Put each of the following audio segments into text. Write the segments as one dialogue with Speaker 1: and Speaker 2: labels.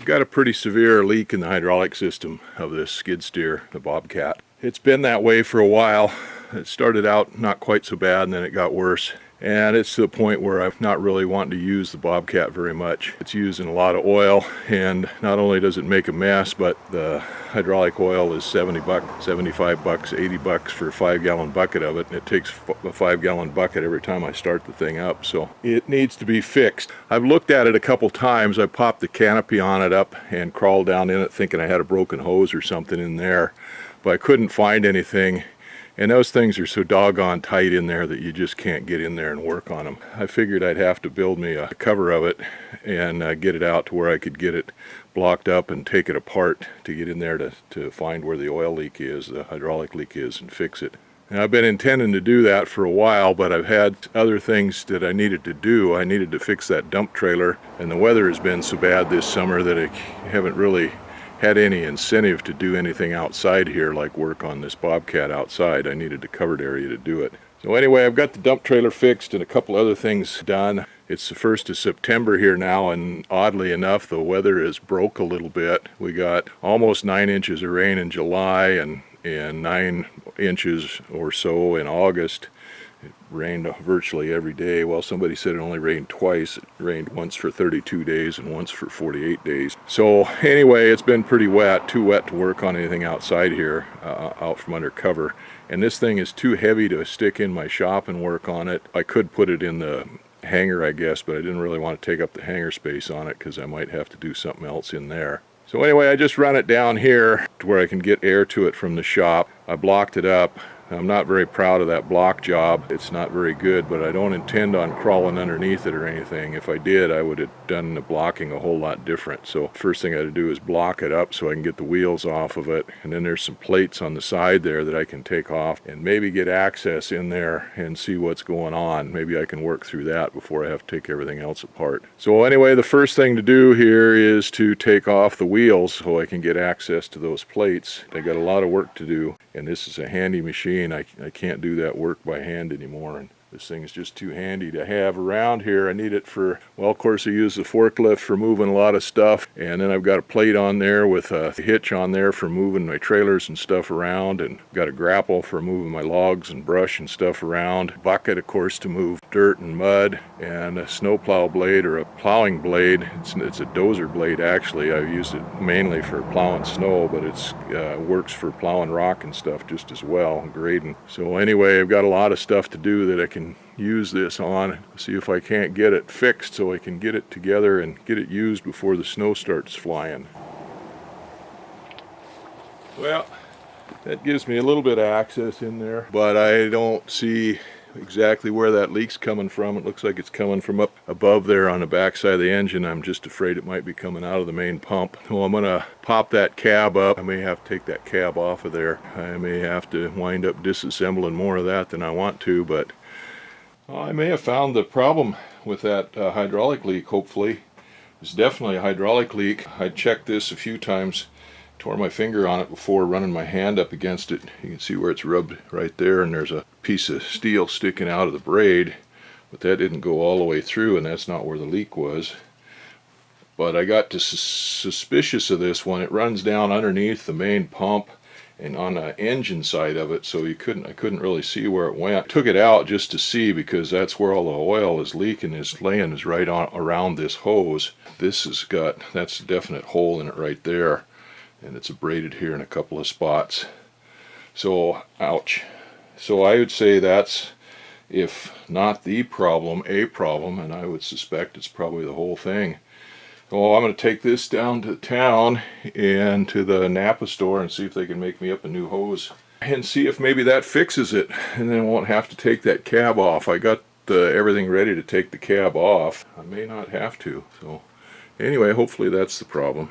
Speaker 1: got a pretty severe leak in the hydraulic system of this skid steer, the Bobcat. It's been that way for a while. It started out not quite so bad and then it got worse. And it's to the point where I'm not really wanting to use the Bobcat very much. It's using a lot of oil, and not only does it make a mess, but the hydraulic oil is 70 bucks, 75 bucks, 80 bucks for a 5-gallon bucket of it. And it takes a 5-gallon bucket every time I start the thing up. So it needs to be fixed. I've looked at it a couple times. I popped the canopy on it up and crawled down in it thinking I had a broken hose or something in there, but I couldn't find anything. And those things are so doggone tight in there that you just can't get in there and work on them. I figured I'd have to build me a cover of it and get it out to where I could get it blocked up and take it apart to get in there to find where the oil leak is, the hydraulic leak is, and fix it. And I've been intending to do that for a while, but I've had other things that I needed to do. I needed to fix that dump trailer, and the weather has been so bad this summer that I haven't really had any incentive to do anything outside here, like work on this Bobcat outside. I needed a covered area to do it. So anyway, I've got the dump trailer fixed and a couple other things done. It's the 1st of September here now, and oddly enough, the weather has broke a little bit. We got almost 9 inches of rain in July and 9 inches or so in August. It rained virtually every day. Well, somebody said it only rained twice. It rained once for 32 days and once for 48 days. So anyway, it's been pretty wet, too wet to work on anything outside here, out from under cover. And this thing is too heavy to stick in my shop and work on it. I could put it in the hangar, I guess, but I didn't really want to take up the hangar space on it because I might have to do something else in there. So anyway, I just run it down here to where I can get air to it from the shop. I blocked it up. I'm not very proud of that block job. It's not very good, but I don't intend on crawling underneath it or anything. If I did, I would have done the blocking a whole lot different. So first thing I had to do is block it up so I can get the wheels off of it. And then there's some plates on the side there that I can take off and maybe get access in there and see what's going on. Maybe I can work through that before I have to take everything else apart. So anyway, the first thing to do here is to take off the wheels so I can get access to those plates. I got a lot of work to do, and this is a handy machine. I can't do that work by hand anymore, and this thing is just too handy to have around here. I need it for, well, of course I use the forklift for moving a lot of stuff, and then I've got a plate on there with a hitch on there for moving my trailers and stuff around, and got a grapple for moving my logs and brush and stuff around, bucket of course to move dirt and mud, and a snowplow blade or a plowing blade. It's a Dozer Blade actually. I've used it mainly for plowing snow, but it's works for plowing rock and stuff just as well, grading. So anyway, I've got a lot of stuff to do that I can use this on. See if I can't get it fixed so I can get it together and get it used before the snow starts flying. Well, that gives me a little bit of access in there, but I don't see exactly where that leak's coming from. It looks like it's coming from up above there on the back side of the engine. I'm just afraid it might be coming out of the main pump. So I'm gonna pop that cab up. I may have to take that cab off of there. I may have to wind up disassembling more of that than I want to, but I may have found the problem with that hydraulic leak, hopefully. It's definitely a hydraulic leak. I checked this a few times, tore my finger on it before running my hand up against it. You can see where it's rubbed right there, and there's a piece of steel sticking out of the braid, but that didn't go all the way through, and that's not where the leak was. But I got suspicious of this one. It runs down underneath the main pump and on the engine side of it, so I couldn't really see where it went. I took it out just to see, because that's where all the oil is leaking, is right on around this hose. That's a definite hole in it right there, and it's abraded here in a couple of spots. So ouch. So I would say that's, if not the problem, a problem, and I would suspect it's probably the whole thing. Well, I'm going to take this down to town and to the Napa store and see if they can make me up a new hose and see if maybe that fixes it, and then I won't have to take that cab off. I got everything ready to take the cab off. I may not have to. So anyway, hopefully that's the problem.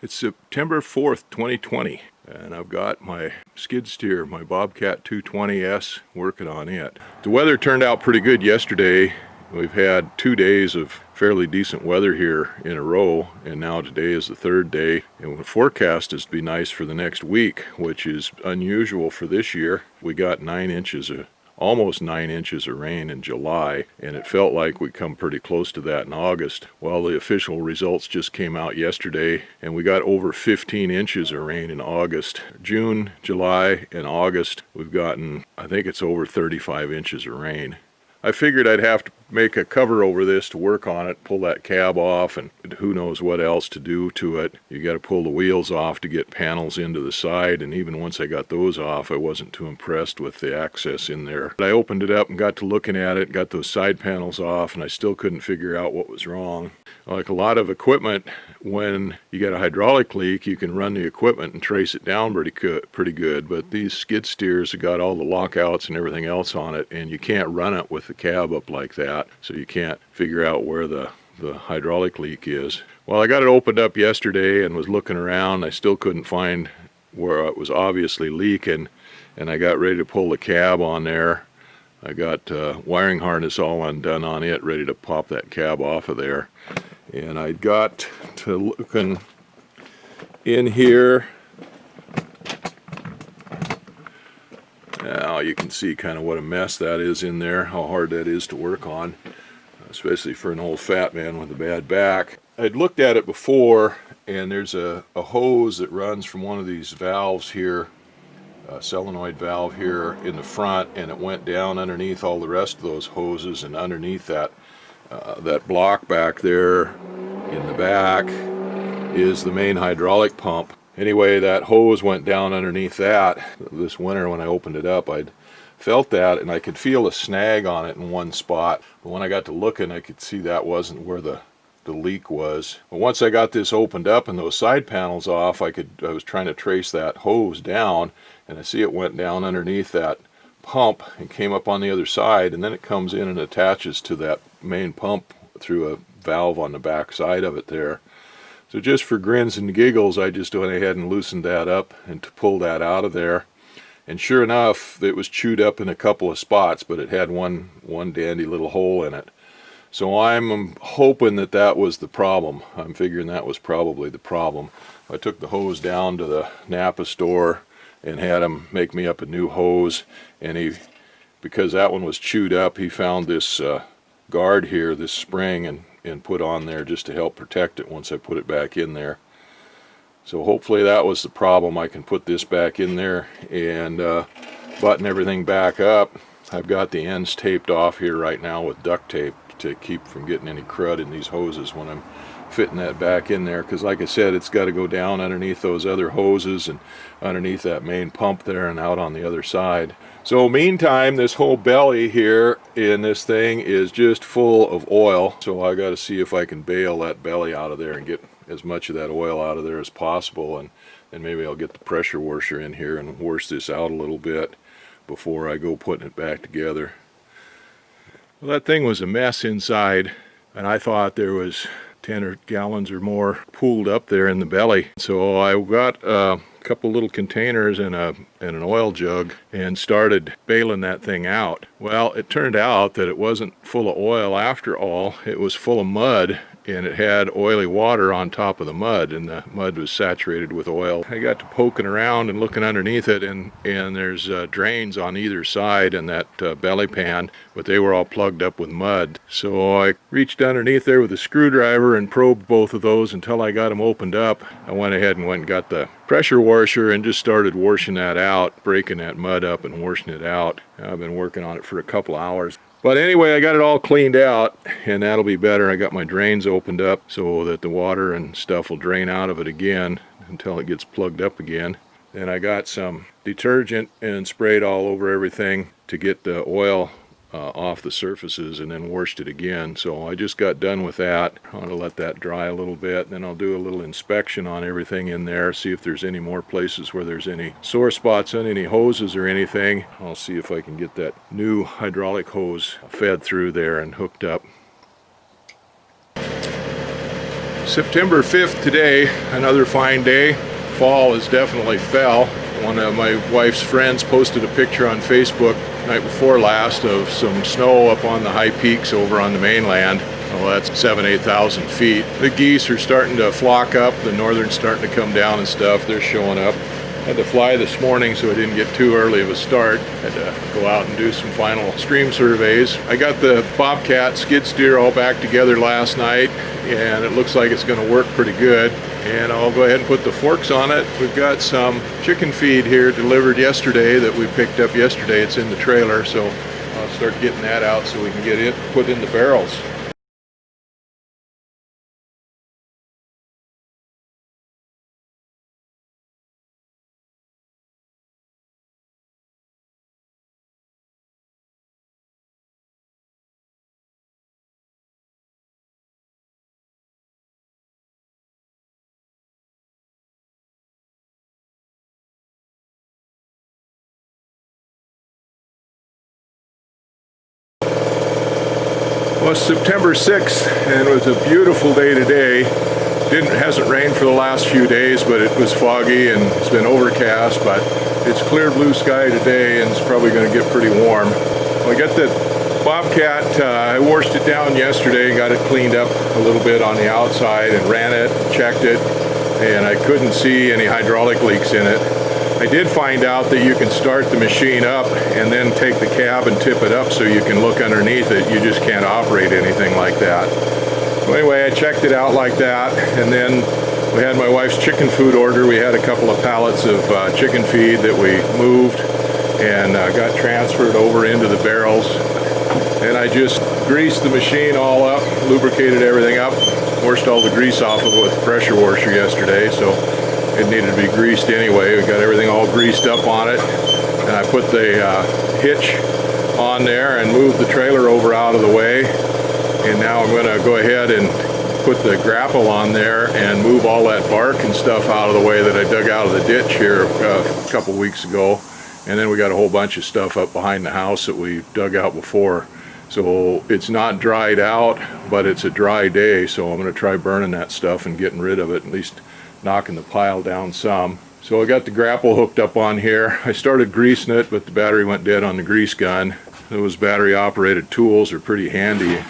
Speaker 1: It's September 4th, 2020, and I've got my skid steer, my Bobcat 220S, working on it. The weather turned out pretty good yesterday. We've had 2 days of fairly decent weather here in a row, and now today is the third day. And the forecast is to be nice for the next week, which is unusual for this year. We got 9 inches of almost 9 inches of rain in July, and it felt like we'd come pretty close to that in August. Well, the official results just came out yesterday, and we got over 15 inches of rain in August. June, July, and August, we've gotten, I think it's over 35 inches of rain. I figured I'd have to make a cover over this to work on it, pull that cab off, and who knows what else to do to it. You got to pull the wheels off to get panels into the side, and even once I got those off, I wasn't too impressed with the access in there. But I opened it up and got to looking at it, got those side panels off, and I still couldn't figure out what was wrong. Like a lot of equipment, when you get a hydraulic leak, you can run the equipment and trace it down pretty good, but these skid steers have got all the lockouts and everything else on it, and you can't run it with the cab up like that, so you can't figure out where the hydraulic leak is. Well, I got it opened up yesterday and was looking around. I still couldn't find where it was obviously leaking, and I got ready to pull the cab on there. I got wiring harness all undone on it, ready to pop that cab off of there. And I got to looking in here. Now you can see kind of what a mess that is in there, how hard that is to work on, especially for an old fat man with a bad back. I'd looked at it before, and there's a hose that runs from one of these valves here, a solenoid valve here in the front, and it went down underneath all the rest of those hoses, and underneath that block back there in the back is the main hydraulic pump. Anyway, that hose went down underneath that. This winter when I opened it up, I'd felt that, and I could feel a snag on it in one spot, but when I got to looking, I could see that wasn't where the leak was. But once I got this opened up and those side panels off, I was trying to trace that hose down, and I see it went down underneath that pump and came up on the other side, and then it comes in and attaches to that main pump through a valve on the back side of it there. So just for grins and giggles, I just went ahead and loosened that up and to pull that out of there. And sure enough, it was chewed up in a couple of spots, but it had one dandy little hole in it. So I'm hoping that was the problem. I'm figuring that was probably the problem. I took the hose down to the Napa store and had him make me up a new hose, and because that one was chewed up, he found this guard here, this spring, and put on there just to help protect it once I put it back in there. So hopefully that was the problem. I can put this back in there and button everything back up. I've got the ends taped off here right now with duct tape to keep from getting any crud in these hoses when I'm fitting that back in there, because like I said, it's got to go down underneath those other hoses and underneath that main pump there and out on the other side. So meantime, this whole belly here in this thing is just full of oil, so I got to see if I can bail that belly out of there and get as much of that oil out of there as possible, and maybe I'll get the pressure washer in here and wash this out a little bit before I go putting it back together. Well, that thing was a mess inside, and I thought there was 10 gallons or more pooled up there in the belly. So I got a couple little containers and an oil jug and started bailing that thing out. Well, it turned out that it wasn't full of oil after all. It was full of mud, and it had oily water on top of the mud, and the mud was saturated with oil. I got to poking around and looking underneath it, and there's drains on either side in that belly pan, but they were all plugged up with mud. So I reached underneath there with a screwdriver and probed both of those until I got them opened up. I went ahead and got the pressure washer and just started washing that out, breaking that mud up and washing it out. I've been working on it for a couple hours. But anyway, I got it all cleaned out, and that'll be better. I got my drains opened up so that the water and stuff will drain out of it again until it gets plugged up again. Then I got some detergent and sprayed all over everything to get the oil off the surfaces, and then washed it again. So I just got done with that. I'm going to let that dry a little bit, and then I'll do a little inspection on everything in there, see if there's any more places where there's any sore spots on any hoses or anything. I'll see if I can get that new hydraulic hose fed through there and hooked up. September 5th today, another fine day. Fall has definitely fell. One of my wife's friends posted a picture on Facebook night before last of some snow up on the high peaks over on the mainland. Well, that's 8,000 feet. The geese are starting to flock up. The northern's starting to come down and stuff. They're showing up. Had to fly this morning, so I didn't get too early of a start. Had to go out and do some final stream surveys. I got the Bobcat skid steer all back together last night, and it looks like it's going to work pretty good. And I'll go ahead and put the forks on it. We've got some chicken feed here delivered yesterday that we picked up yesterday. It's in the trailer, so I'll start getting that out so we can get it put in the barrels. Well, it's September 6th, and it was a beautiful day today. Hasn't rained for the last few days, but it was foggy and it's been overcast, but it's clear blue sky today and it's probably going to get pretty warm. Well, I got the Bobcat, I washed it down yesterday, got it cleaned up a little bit on the outside and ran it, checked it, and I couldn't see any hydraulic leaks in it. I did find out that you can start the machine up and then take the cab and tip it up so you can look underneath it. You just can't operate anything like that. So anyway, I checked it out like that, and then we had my wife's chicken food order. We had a couple of pallets of chicken feed that we moved and got transferred over into the barrels. And I just greased the machine all up, lubricated everything up, washed all the grease off of it with a pressure washer yesterday, so it needed to be greased anyway. We got everything all greased up on it, and I put the hitch on there and moved the trailer over out of the way. And now I'm going to go ahead and put the grapple on there and move all that bark and stuff out of the way that I dug out of the ditch here a couple weeks ago. And then we got a whole bunch of stuff up behind the house that we dug out before. So it's not dried out, but it's a dry day, so I'm going to try burning that stuff and getting rid of it, at least knocking the pile down some. So I got the grapple hooked up on here. I started greasing it, but the battery went dead on the grease gun. Those battery operated tools are pretty handy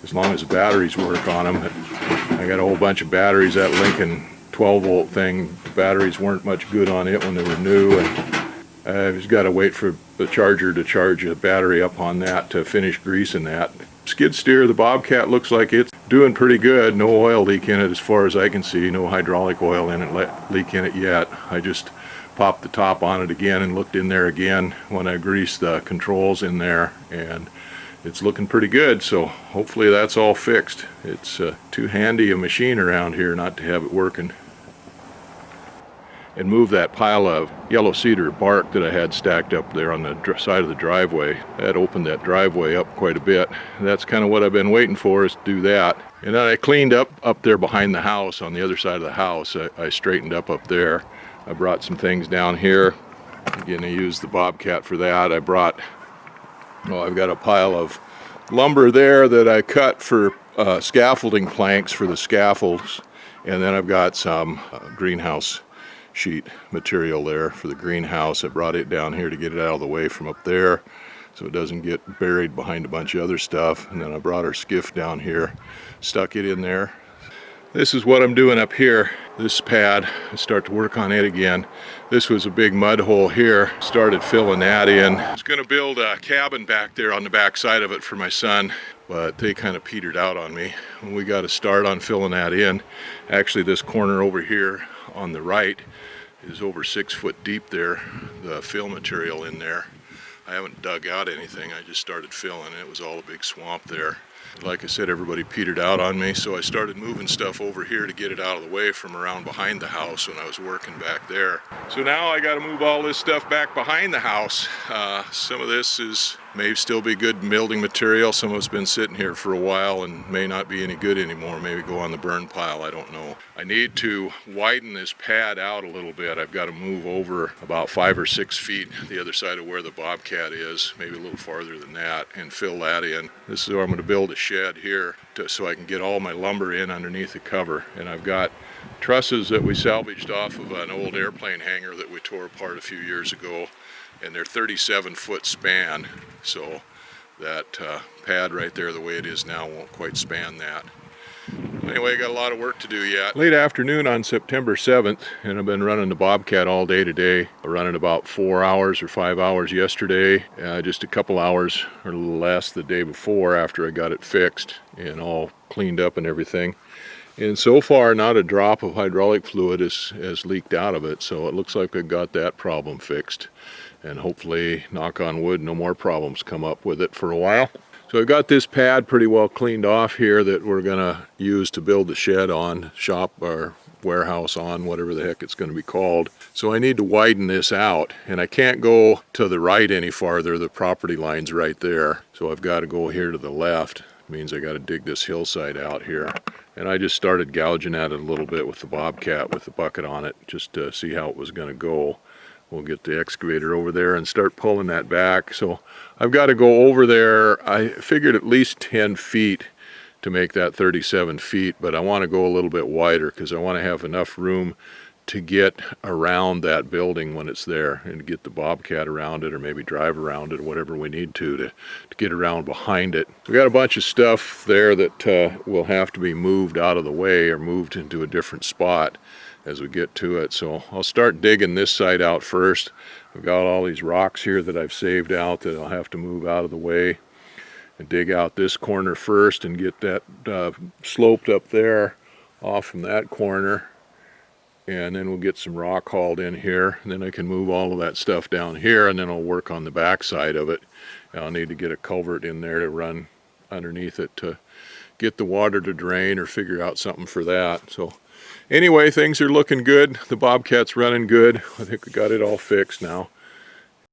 Speaker 1: as long as the batteries work on them. I got a whole bunch of batteries. That Lincoln 12 volt thing, the batteries weren't much good on it when they were new, and I just got to wait for the charger to charge a battery up on that to finish greasing that. Skid steer, the Bobcat, looks like it's doing pretty good. No oil leak in it as far as I can see. No hydraulic oil in it, leak in it yet. I just popped the top on it again and looked in there again when I greased the controls in there, and it's looking pretty good, so hopefully that's all fixed. It's too handy a machine around here not to have it working. And move that pile of yellow cedar bark that I had stacked up there on the side of the driveway. That opened that driveway up quite a bit. And that's kind of what I've been waiting for, is to do that. And then I cleaned up there behind the house, on the other side of the house. I straightened up there. I brought some things down here. Again, I used the Bobcat for that. I've got a pile of lumber there that I cut for scaffolding planks for the scaffolds. And then I've got some greenhouse sheet material there for the greenhouse. I brought it down here to get it out of the way from up there so it doesn't get buried behind a bunch of other stuff. And then I brought our skiff down here, stuck it in there. This is what I'm doing up here. This pad, I start to work on it again. This was a big mud hole here. Started filling that in. I was going to build a cabin back there on the back side of it for my son, but they kind of petered out on me. We got to start on filling that in. Actually, this corner over here on the right is over 6 foot deep there, the fill material in there. I haven't dug out anything, I just started filling. It was all a big swamp there. Like I said, everybody petered out on me, so I started moving stuff over here to get it out of the way from around behind the house when I was working back there. So now I got to move all this stuff back behind the house. Some of this may still be good building material. Some of it's been sitting here for a while and may not be any good anymore. Maybe go on the burn pile, I don't know. I need to widen this pad out a little bit. I've got to move over about 5 or 6 feet the other side of where the Bobcat is, maybe a little farther than that, and fill that in. This is where I'm going to build a shed here so I can get all my lumber in underneath the cover. And I've got trusses that we salvaged off of an old airplane hangar that we tore apart a few years ago, and they're 37-foot span, so that pad right there, the way it is now, won't quite span that. Anyway, got a lot of work to do yet. Late afternoon on September 7th, and I've been running the Bobcat all day today. Running about 4 hours or 5 hours yesterday, just a couple hours or a little less the day before after I got it fixed and all cleaned up and everything. And so far, not a drop of hydraulic fluid has leaked out of it, so it looks like I've got that problem fixed. And hopefully, knock on wood, no more problems come up with it for a while. So I've got this pad pretty well cleaned off here that we're going to use to build the shed on, shop or warehouse on, whatever the heck it's going to be called. So I need to widen this out, and I can't go to the right any farther. The property line's right there. So I've got to go here to the left. It means I got to dig this hillside out here. And I just started gouging at it a little bit with the Bobcat with the bucket on it, just to see how it was going to go. We'll get the excavator over there and start pulling that back. So I've got to go over there. I figured at least 10 feet to make that 37 feet, but I want to go a little bit wider because I want to have enough room to get around that building when it's there and get the Bobcat around it, or maybe drive around it, or whatever we need to get around behind it. We got a bunch of stuff there that will have to be moved out of the way or moved into a different spot as we get to it. So I'll start digging this side out first. I've got all these rocks here that I've saved out that I'll have to move out of the way, and dig out this corner first and get that sloped up there off from that corner. And then we'll get some rock hauled in here, and then I can move all of that stuff down here, and then I'll work on the back side of it. And I'll need to get a culvert in there to run underneath it to get the water to drain, or figure out something for that. So anyway, things are looking good. The Bobcat's running good. I think we got it all fixed now.